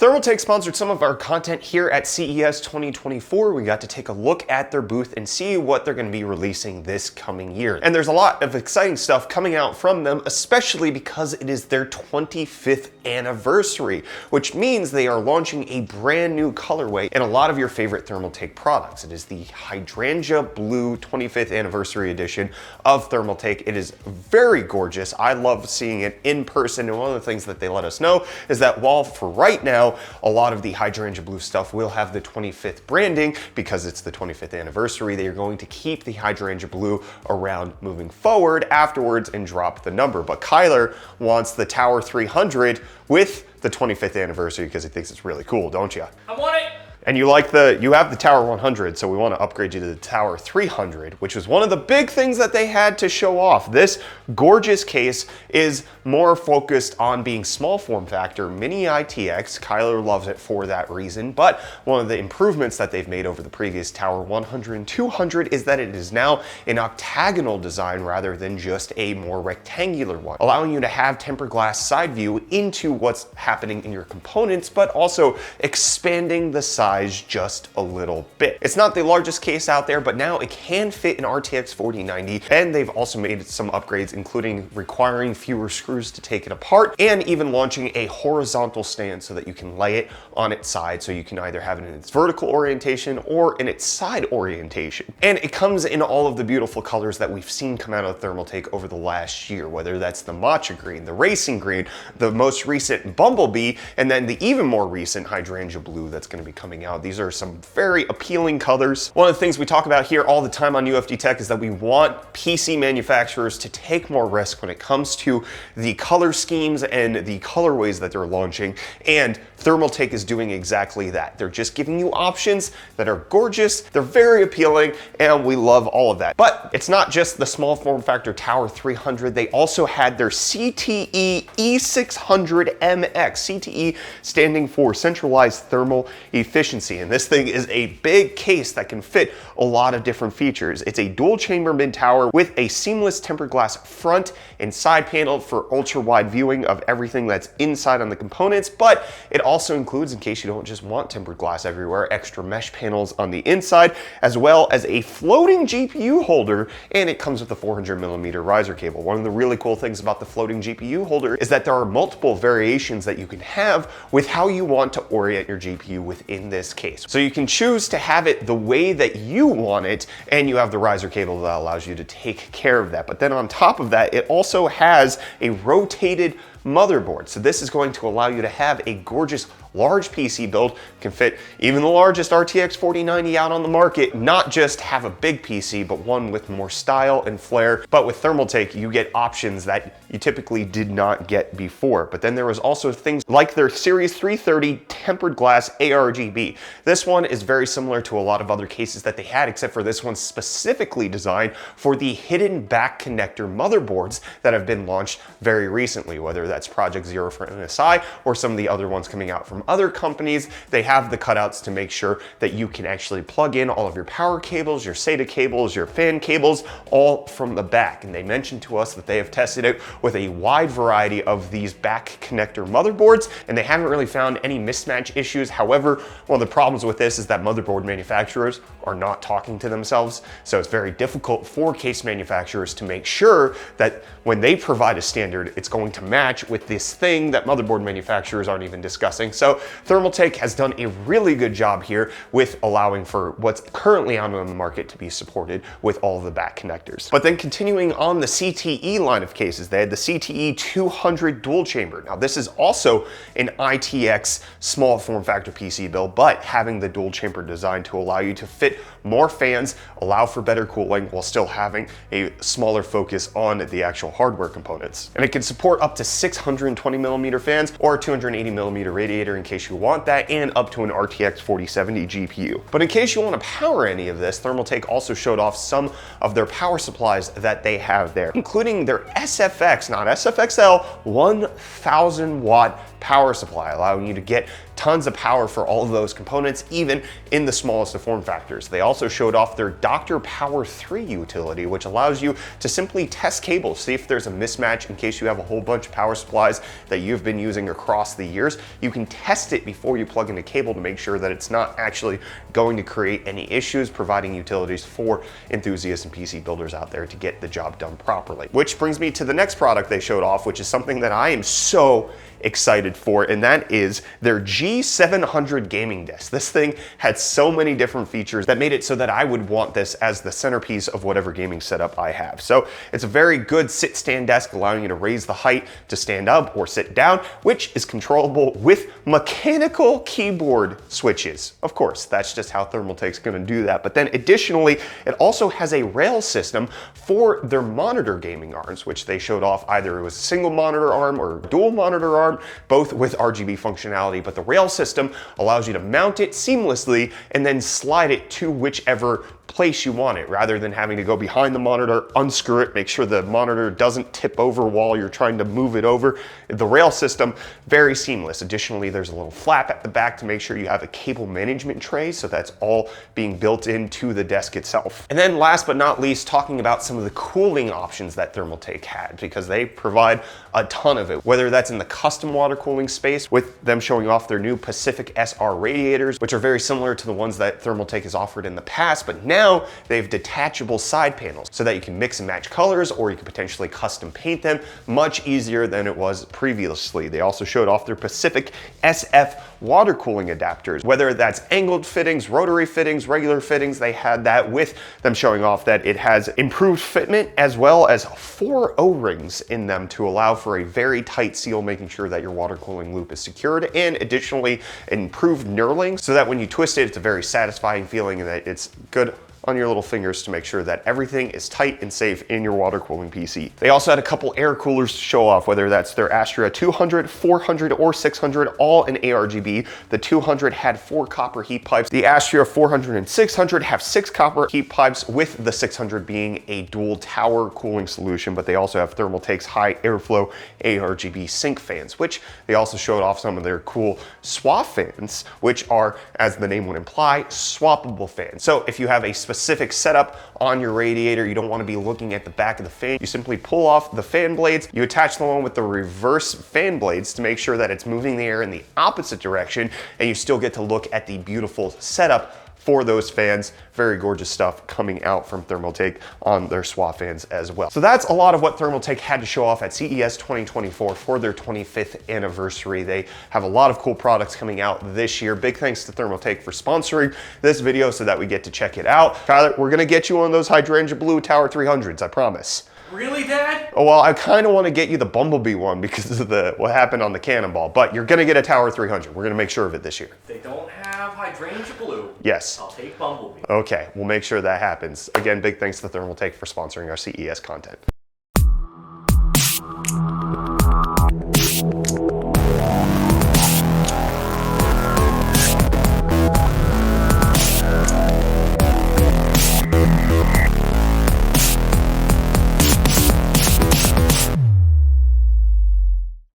Thermaltake sponsored some of our content here at CES 2024. We got to take a look at their booth and see what they're going to be releasing this coming year. And there's a lot of exciting stuff coming out from them, especially because it is their 25th anniversary, which means they are launching a brand new colorway in a lot of your favorite Thermaltake products. It is the Hydrangea Blue 25th anniversary edition of Thermaltake. It is very gorgeous. I love seeing it in person, and one of the things that they let us know is that while for right now a lot of the Hydrangea Blue stuff will have the 25th branding because it's the 25th anniversary, they are going to keep the Hydrangea Blue around moving forward afterwards and drop the number. But Kyler wants the Tower 300 with the 25th anniversary because he thinks it's really cool, don't you? I want it! And you have the Tower 100, so we want to upgrade you to the Tower 300, which was one of the big things that they had to show off. This gorgeous case is more focused on being small form factor, mini ITX. Kyler loves it for that reason, but one of the improvements that they've made over the previous Tower 100 and 200 is that it is now an octagonal design rather than just a more rectangular one, allowing you to have tempered glass side view into what's happening in your components, but also expanding the size just a little bit. It's not the largest case out there, but now it can fit an RTX 4090, and they've also made some upgrades, including requiring fewer screws to take it apart, and even launching a horizontal stand so that you can lay it on its side, so you can either have it in its vertical orientation or in its side orientation. And it comes in all of the beautiful colors that we've seen come out of Thermaltake over the last year, whether that's the matcha green, the racing green, the most recent bumblebee, and then the even more recent hydrangea blue that's going to be coming out. These are some very appealing colors. One of the things we talk about here all the time on UFD Tech is that we want PC manufacturers to take more risk when it comes to the color schemes and the colorways that they're launching, and Thermaltake is doing exactly that. They're just giving you options that are gorgeous, they're very appealing, and we love all of that. But it's not just the small form factor Tower 300, they also had their CTE E600MX, CTE standing for Centralized Thermal Efficiency. And this thing is a big case that can fit a lot of different features. It's a dual chamber mid tower with a seamless tempered glass front and side panel for ultra wide viewing of everything that's inside on the components, but it also includes, in case you don't just want tempered glass everywhere, extra mesh panels on the inside, as well as a floating GPU holder, and it comes with a 400mm riser cable. One of the really cool things about the floating GPU holder is that there are multiple variations that you can have with how you want to orient your GPU within this case. So you can choose to have it the way that you want it, and you have the riser cable that allows you to take care of that. But then on top of that, it also has a rotated motherboard. So this is going to allow you to have a gorgeous large PC build, can fit even the largest RTX 4090 out on the market, not just have a big PC, but one with more style and flair. But with Thermaltake, you get options that you typically did not get before. But then there was also things like their Series 330 tempered glass ARGB. This one is very similar to a lot of other cases that they had, except for this one's specifically designed for the hidden back connector motherboards that have been launched very recently, whether that's Project Zero for MSI or some of the other ones coming out from other companies. They have the cutouts to make sure that you can actually plug in all of your power cables, your SATA cables, your fan cables, all from the back. And they mentioned to us that they have tested it with a wide variety of these back connector motherboards, and they haven't really found any mismatch issues. However, one of the problems with this is that motherboard manufacturers are not talking to themselves. So it's very difficult for case manufacturers to make sure that when they provide a standard, it's going to match with this thing that motherboard manufacturers aren't even discussing. So Thermaltake has done a really good job here with allowing for what's currently out on the market to be supported with all of the back connectors. But then continuing on the CTE line of cases, they had the CTE 200 dual chamber. Now this is also an ITX small form factor PC build, but having the dual chamber design to allow you to fit more fans, allow for better cooling while still having a smaller focus on the actual hardware components. And it can support up to 620mm fans or a 280mm radiator in case you want that, and up to an RTX 4070 GPU. But in case you want to power any of this, Thermaltake also showed off some of their power supplies that they have there, including their SFX, not SFXL, 1000 watt power supply, allowing you to get tons of power for all of those components, even in the smallest of form factors. They also showed off their Dr. Power 3 utility, which allows you to simply test cables, see if there's a mismatch in case you have a whole bunch of power supplies that you've been using across the years. You can test it before you plug in a cable to make sure that it's not actually going to create any issues, providing utilities for enthusiasts and PC builders out there to get the job done properly. Which brings me to the next product they showed off, which is something that I am so excited for, and that is their G700 gaming desk. This thing had so many different features that made it so that I would want this as the centerpiece of whatever gaming setup I have. So it's a very good sit-stand desk, allowing you to raise the height to stand up or sit down, which is controllable with mechanical keyboard switches. Of course, that's just how Thermaltake's gonna do that. But then additionally, it also has a rail system for their monitor gaming arms, which they showed off. Either it was a single monitor arm or dual monitor arm, both with RGB functionality, but the rail system allows you to mount it seamlessly and then slide it to whichever place you want it, rather than having to go behind the monitor, unscrew it, make sure the monitor doesn't tip over while you're trying to move it over. The rail system, very seamless. Additionally, there's a little flap at the back to make sure you have a cable management tray, so that's all being built into the desk itself. And then last but not least, talking about some of the cooling options that Thermaltake had, because they provide a ton of it, whether that's in the custom water cooling space with them showing off their new Pacific SR radiators, which are very similar to the ones that Thermaltake has offered in the past, but now they have detachable side panels so that you can mix and match colors, or you can potentially custom paint them much easier than it was previously. They also showed off their Pacific SF water cooling adapters, whether that's angled fittings, rotary fittings, regular fittings. They had that with them showing off that it has improved fitment as well as 4 O-rings in them to allow for a very tight seal, making sure that your water cooling loop is secured, and additionally improved knurling so that when you twist it, it's a very satisfying feeling and that it's good on your little fingers to make sure that everything is tight and safe in your water cooling PC. They also had a couple air coolers to show off, whether that's their Astria 200, 400, or 600, all in ARGB. The 200 had 4 copper heat pipes. The Astria 400 and 600 have 6 copper heat pipes, with the 600 being a dual tower cooling solution, but they also have Thermaltake's high airflow ARGB sink fans, which they also showed off some of their cool swap fans, which are, as the name would imply, swappable fans. So if you have a specific setup on your radiator, you don't want to be looking at the back of the fan, you simply pull off the fan blades, you attach them on with the reverse fan blades to make sure that it's moving the air in the opposite direction, and you still get to look at the beautiful setup for those fans. Very gorgeous stuff coming out from Thermaltake on their swap fans as well. So that's a lot of what Thermaltake had to show off at CES 2024 for their 25th anniversary. They have a lot of cool products coming out this year. Big thanks to Thermaltake for sponsoring this video so that we get to check it out. Tyler, we're gonna get you on those hydrangea blue Tower 300s, I promise. Really, Dad? Oh, well, I kind of want to get you the Bumblebee one because of what happened on the Cannonball, but you're going to get a Tower 300. We're going to make sure of it this year. If they don't have hydrangea blue, yes, I'll take Bumblebee. Okay, we'll make sure that happens. Again, big thanks to Thermaltake for sponsoring our CES content.